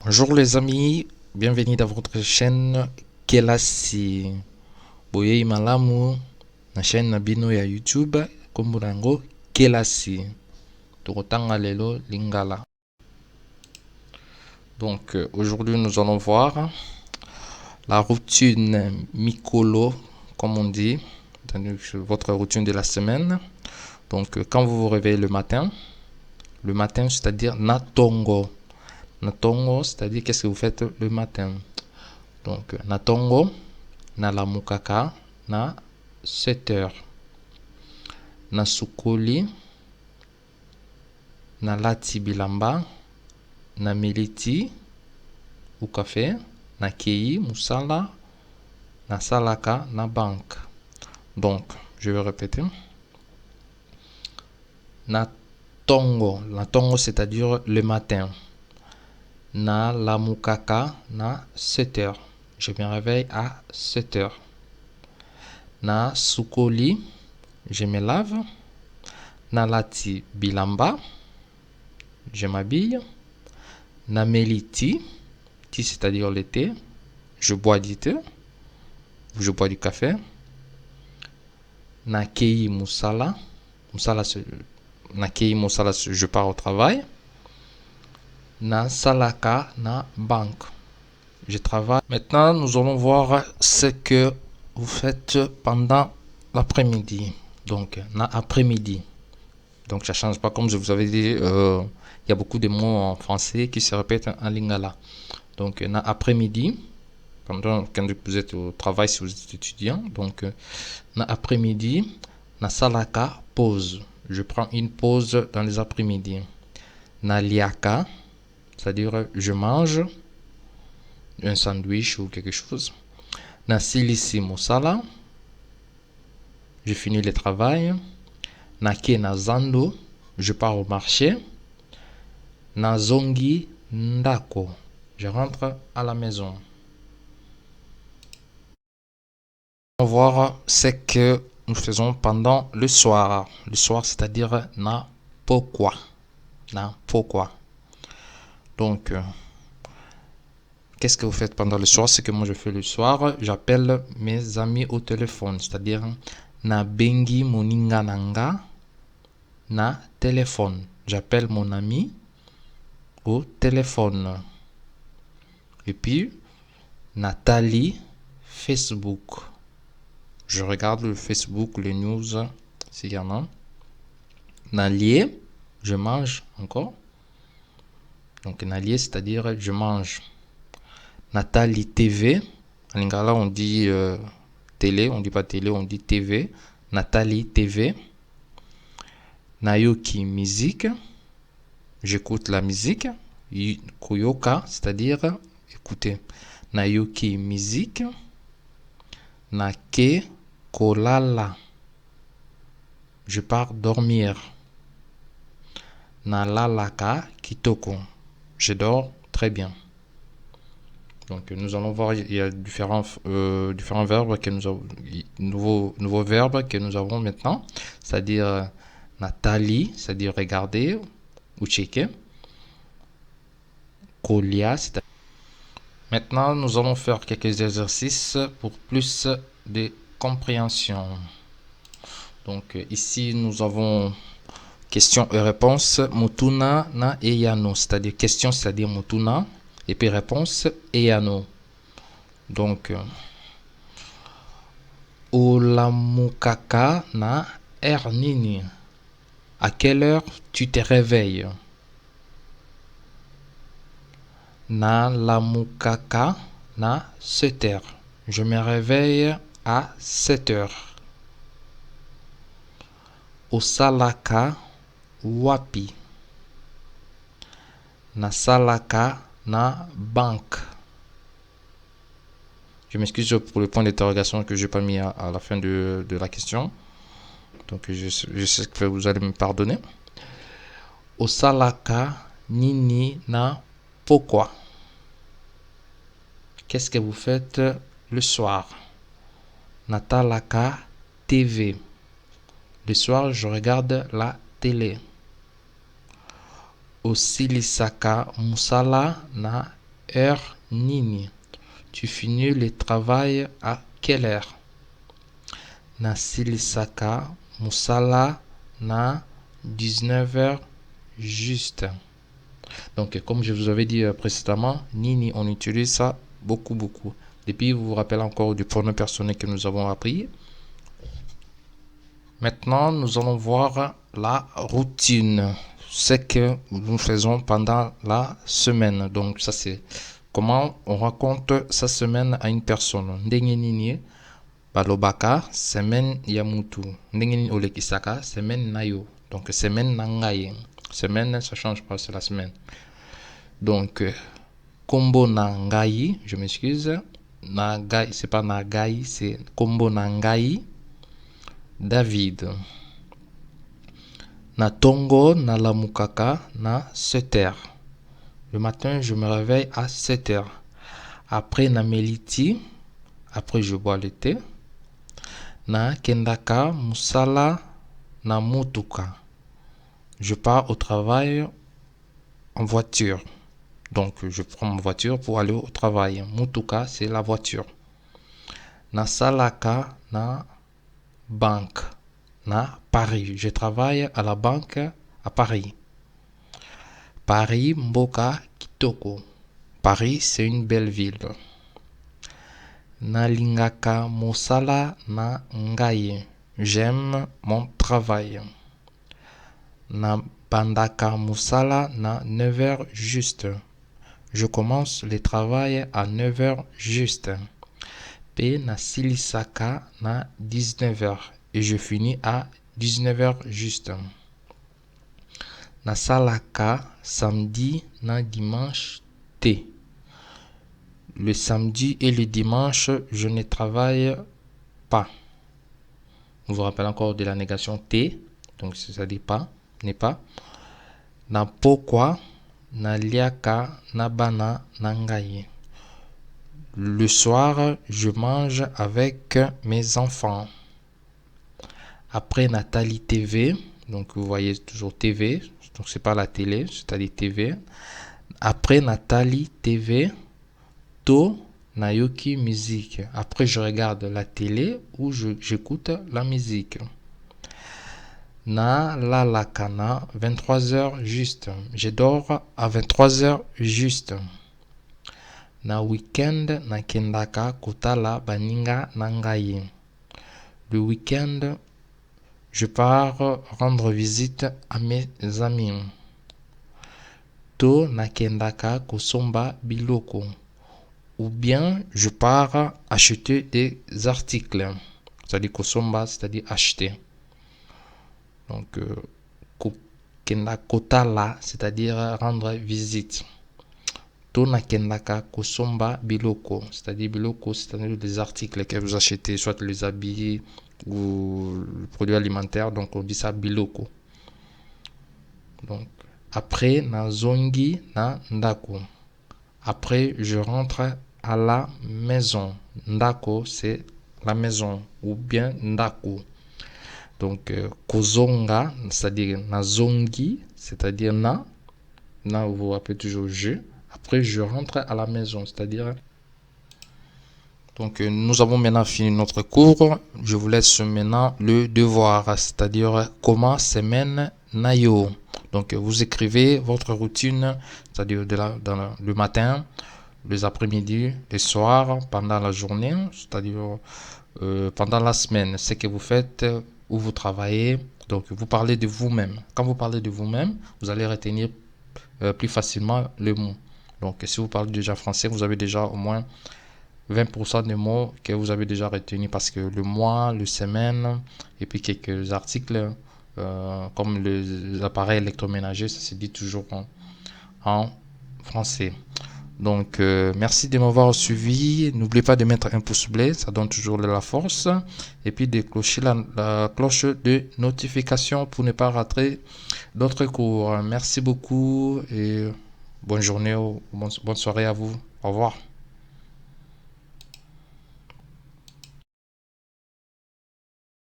Bonjour les amis, bienvenue dans votre chaîne Kelasi. Boye malamu na chaîne na bino ya YouTube kombo nango Kelasi. Tokotanga lelo lingala. Donc aujourd'hui nous allons voir la routine Mikolo, comme on dit, votre routine de la semaine. Donc quand vous vous réveillez le matin c'est-à-dire Natongo. Natongo, c'est-à-dire qu'est-ce que vous faites le matin. Donc Natongo, Nalamukaka, na 7 heures. Nasukoli, Nalati bilamba, na militi, ou café, na kei, musala, na salaka, na banque. Donc, je vais répéter. Natongo, c'est-à-dire le matin. Na lamukaka, na 7 heures. Je me réveille à 7 heures. Na sukoli, je me lave. Na lati bilamba, je m'habille. Na meliti, c'est-à-dire le thé, je bois du thé, je bois du café. Na kei musala, na kei musala, je pars au travail. Na salaka, na banque, je travaille. Maintenant, nous allons voir ce que vous faites pendant l'après-midi. Donc, na après-midi. Donc, ça change pas. Comme je vous avais dit, il y a beaucoup de mots en français qui se répètent en lingala. Donc, na après-midi, pendant quand vous êtes au travail, si vous êtes étudiant. Donc, na après-midi, na salaka, pause. Je prends une pause dans les après-midi. Na liaka, c'est-à-dire je mange un sandwich ou quelque chose. Na silisi musala, je finis le travail. Na ke na zando, je pars au marché. Na zongi ndako, je rentre à la maison. On va voir ce que nous faisons pendant le soir. Le soir, c'est-à-dire na pourquoi. Na pourquoi. Donc, qu'est-ce que vous faites pendant le soir? Ce que moi je fais le soir, j'appelle mes amis au téléphone, c'est-à-dire na bengi moninga nanga na téléphone. J'appelle mon ami au téléphone. Et puis, Nathalie Facebook. Je regarde le Facebook, les news, s'il y en a. Nalie, je mange encore. Donc, Nalie, c'est-à-dire je mange. Nathalie TV. En lingala, on dit télé, on dit pas télé, on dit TV. Nathalie TV. Nayoki musique. J'écoute la musique. Kuyoka, c'est-à-dire écouter. Nayoki musique. Nake kolala, je pars dormir. Nalalaka kitoko, je dors très bien. Donc nous allons voir, il y a différents verbes que nous avons, nouveaux verbes que nous avons maintenant, c'est-à-dire Nathalie, c'est-à-dire regarder ou checker. Kolia, c'est-à-dire. Maintenant, nous allons faire quelques exercices pour plus de compréhension. Donc ici, nous avons questions et réponses. Mutuna na eyano, c'est-à-dire question, c'est-à-dire mutuna, et puis réponse eyano. Donc Olamukaka na ernini. À quelle heure tu te réveilles? Na lamukaka na 7 heures. Je me réveille à 7 heures. Osalaka wapi. Na salaka na banque. Je m'excuse pour le point d'interrogation que je n'ai pas mis à la fin de la question. Donc je sais que vous allez me pardonner. Osalaka nini na pourquoi? Qu'est-ce que vous faites le soir? Natalaka TV. Le soir, je regarde la télé. Osilisaka musala na heure nini? Tu finis le travail à quelle heure? Nasilisaka musala na 19h juste. Donc, comme je vous avais dit précédemment, nini, on utilise ça beaucoup. Depuis, vous vous rappelez encore du pronom personnel que nous avons appris. Maintenant, nous allons voir la routine, ce que nous faisons pendant la semaine. Donc, ça c'est comment on raconte sa semaine à une personne. Ndenge nini balobaka semaine ya mutu. Ndenge nini olekisaka semaine na yo. Donc, semaine na ngai. Semaine, ça change pas, c'est la semaine. Donc, kombo na ngai, je m'excuse. Nagai, c'est pas nagai, c'est kombo na ngai. David. Na tongo na lamukaka na 7h. Le matin, je me réveille à 7h. Après na meliti, après je bois le thé. Na kendaka musala na mutuka. Je pars au travail en voiture. Donc je prends ma voiture pour aller au travail. Mutuka, c'est la voiture. Na salaka na banque na Paris. Je travaille à la banque à Paris. Paris mboka kitoko. Paris, c'est une belle ville. Nalingaka mosala na ngai. J'aime mon travail. Na bandaka mosala na 9h juste. Je commence le travail à 9h juste. P na silisaka na 19h. Et je finis à 19h juste. Na salaka samedi na dimanche T. Le samedi et le dimanche, je ne travaille pas. Vous vous rappelez encore de la négation T. Donc ça dit pas, n'est pas. Na pokwa na liaka na bana na ngai. Le soir, je mange avec mes enfants. Après Nathalie TV, donc vous voyez toujours TV, donc c'est pas la télé, c'est-à-dire TV. Après Nathalie TV, To Nayoki musique. Après je regarde la télé ou j'écoute la musique. Na lalakana 23h juste. Je dors à 23h juste. Na week-end na kendaka kotala baninga nangai. Le week-end, je pars rendre visite à mes amis. To nakendaka kosomba biloko. Ou bien je pars acheter des articles. C'est-à-dire kosomba, c'est-à-dire acheter. Donc, kenda kotala, c'est-à-dire rendre visite. To nakendaka kosomba biloko. C'est-à-dire biloko, c'est-à-dire des articles que vous achetez, soit les habits ou le produit alimentaire, donc on dit ça biloko. Donc après na zongi na ndako. Après je rentre à la maison. Ndako c'est la maison ou bien ndako. Donc kozonga, c'est-à-dire na zongi, c'est-à-dire na vous vous rappelez toujours je. Après je rentre à la maison, c'est-à-dire. Donc, nous avons maintenant fini notre cours. Je vous laisse maintenant le devoir, c'est-à-dire comment semaine nayo. Donc, vous écrivez votre routine, c'est-à-dire le matin, les après-midi, les soirs, pendant la journée, c'est-à-dire pendant la semaine, ce que vous faites, où vous travaillez. Donc, vous parlez de vous-même. Quand vous parlez de vous-même, vous allez retenir plus facilement le mot. Donc, si vous parlez déjà français, vous avez déjà au moins 20% des mots que vous avez déjà retenus parce que le mois, le semaine et puis quelques articles comme les appareils électroménagers, ça se dit toujours en français. Donc merci de m'avoir suivi. N'oubliez pas de mettre un pouce bleu, ça donne toujours de la force. Et puis de clocher la cloche de notification pour ne pas rater d'autres cours. Merci beaucoup et bonne journée ou bonne soirée à vous. Au revoir.